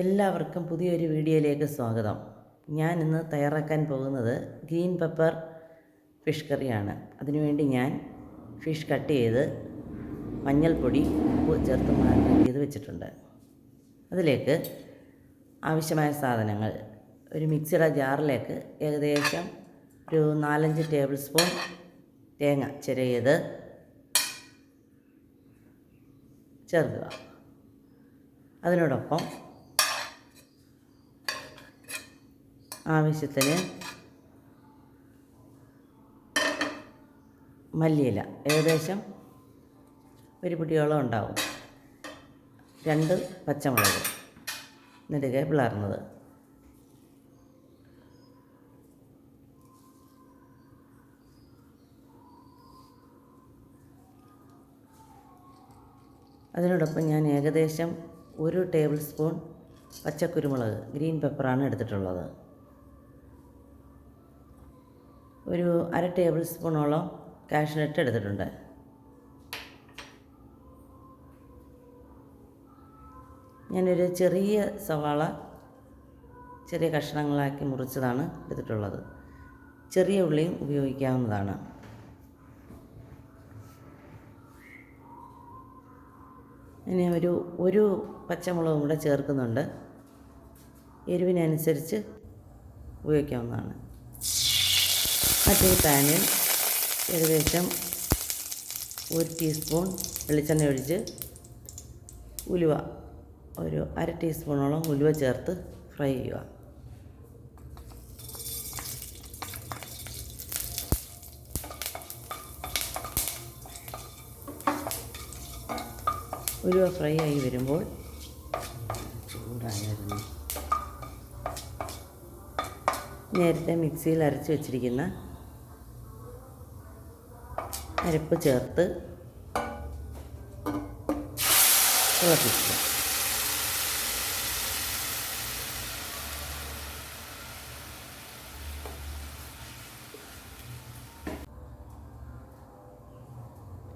എല്ലാവർക്കും പുതിയൊരു വീഡിയോയിലേക്ക് സ്വാഗതം. ഞാൻ ഇന്ന് തയ്യാറാക്കാൻ പോകുന്നത് ഗ്രീൻ പെപ്പർ ഫിഷ് കറിയാണ്. അതിനുവേണ്ടി ഞാൻ ഫിഷ് കട്ട് ചെയ്ത് മഞ്ഞൾപ്പൊടി, ഉപ്പ് ചേർത്ത് മാരിനേറ്റ് ചെയ്ത് വെച്ചിട്ടുണ്ട്. അതിലേക്ക് ആവശ്യമായ സാധനങ്ങൾ: ഒരു മിക്സിയുടെ ജാറിലേക്ക് ഏകദേശം ഒരു 4-5 ടേബിൾ സ്പൂൺ തേങ്ങ ചിരകിയത് ചേർക്കുക. അതിനോടൊപ്പം ആവശ്യത്തിന് മല്ലിയില, ഏകദേശം ഒരു പിടിയോളം ഉണ്ടാവും, 2 പച്ചമുളക് നെടുകെ പിളർന്നത്, അതിനോടൊപ്പം ഞാൻ ഏകദേശം 1 ടേബിൾ സ്പൂൺ പച്ചക്കുരുമുളക്, ഗ്രീൻ പെപ്പറാണ് എടുത്തിട്ടുള്ളത്, ഒരു 1/2 ടേബിൾ സ്പൂണോളം കാഷ്നട്ട് എടുത്തിട്ടുണ്ട്. ഞാനൊരു ചെറിയ സവാള ചെറിയ കഷ്ണങ്ങളാക്കി മുറിച്ചതാണ് എടുത്തിട്ടുള്ളത്. ചെറിയ ഉള്ളിയും ഉപയോഗിക്കാവുന്നതാണ്. ഇനി ഒരു പച്ചമുളകും കൂടെ ചേർക്കുന്നുണ്ട്. എരിവിനനുസരിച്ച് ഉപയോഗിക്കാവുന്നതാണ്. മറ്റേ പാനിൽ ഏകദേശം 1 ടീസ്പൂൺ വെളിച്ചെണ്ണ ഒഴിച്ച് ഉലുവ, ഒരു 1/2 ടീസ്പൂണോളം ഉലുവ ചേർത്ത് ഫ്രൈ ചെയ്യുക. ഉലുവ ഫ്രൈ ആയി വരുമ്പോൾ ചൂടായിരുന്നു നേരത്തെ മിക്സിയിൽ അരച്ച് വെച്ചിരിക്കുന്ന അരപ്പ് ചേർത്ത് തിളപ്പിക്കുക.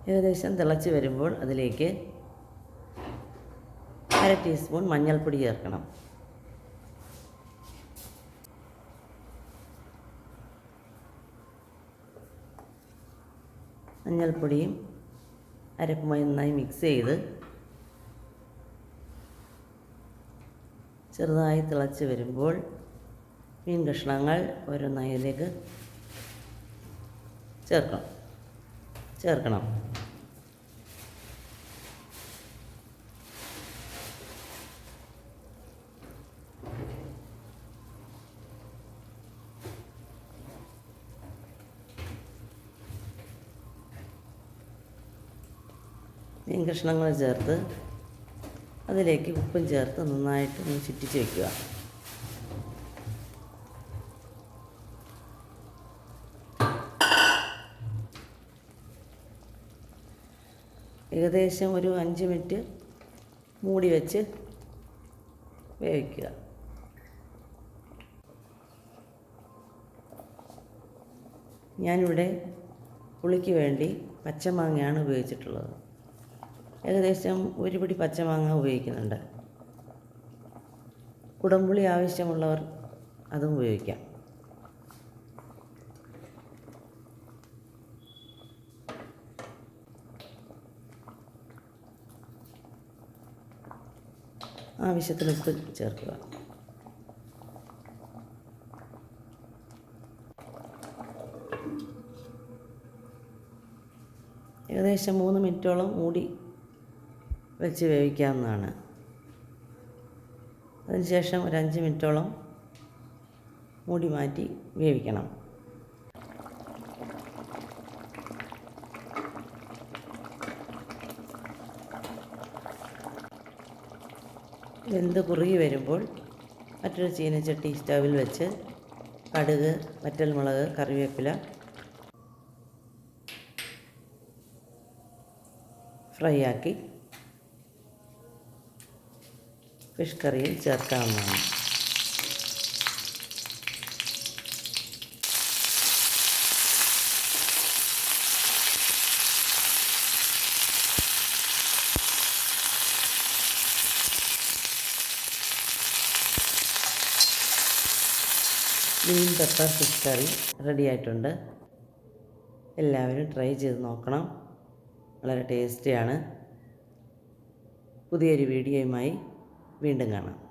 ഏകദേശം തിളച്ച് വരുമ്പോൾ അതിലേക്ക് 1/2 ടീസ്പൂൺ മഞ്ഞൾപ്പൊടി ചേർക്കണം. മഞ്ഞൾപ്പൊടിയും അരപ്പുമായി നന്നായി മിക്സ് ചെയ്ത് ചെറുതായി തിളച്ച് വരുമ്പോൾ മീൻ കഷ്ണങ്ങൾ ഓരോന്നായി അതിലേക്ക് ചേർക്കണം. മീൻ കഷ്ണങ്ങൾ ചേർത്ത് അതിലേക്ക് ഉപ്പും ചേർത്ത് നന്നായിട്ട് ഒന്ന് ചുറ്റിച്ച് വയ്ക്കുക. ഏകദേശം ഒരു 5 മിനിറ്റ് മൂടി വെച്ച് വേവിക്കുക. ഞാനിവിടെ പുളിക്ക് വേണ്ടി പച്ചമാങ്ങയാണ് ഉപയോഗിച്ചിട്ടുള്ളത്. ഏകദേശം 1 പിടി പച്ചമാങ്ങ ഉപയോഗിക്കുന്നുണ്ട്. കുടംപുളി ആവശ്യമുള്ളവർ അതും ഉപയോഗിക്കാം. ആവശ്യത്തിന് ഉപ്പ് ചേർക്കുക. ഏകദേശം 3 മിനിറ്റോളം മൂടി വെച്ച് വേവിക്കാവുന്നതാണ്. അതിനുശേഷം ഒരു 5 മിനിറ്റോളം മൂടി മാറ്റി വേവിക്കണം. വെന്ത് കുറുകി വരുമ്പോൾ മറ്റൊരു ചീനച്ചട്ടി സ്റ്റൗവിൽ വെച്ച് കടുക്, വറ്റൽമുളക്, കറിവേപ്പില ഫ്രൈ ആക്കി ഫിഷ് കറിയിൽ ചേർക്കാവുന്നതാണ്. Green pepper fish curry ready ആയിട്ടുണ്ട്. എല്ലാവരും ട്രൈ ചെയ്ത് നോക്കണം. വളരെ ടേസ്റ്റിയാണ്. പുതിയൊരു വീഡിയോയുമായി വീണ്ടും കാണാം.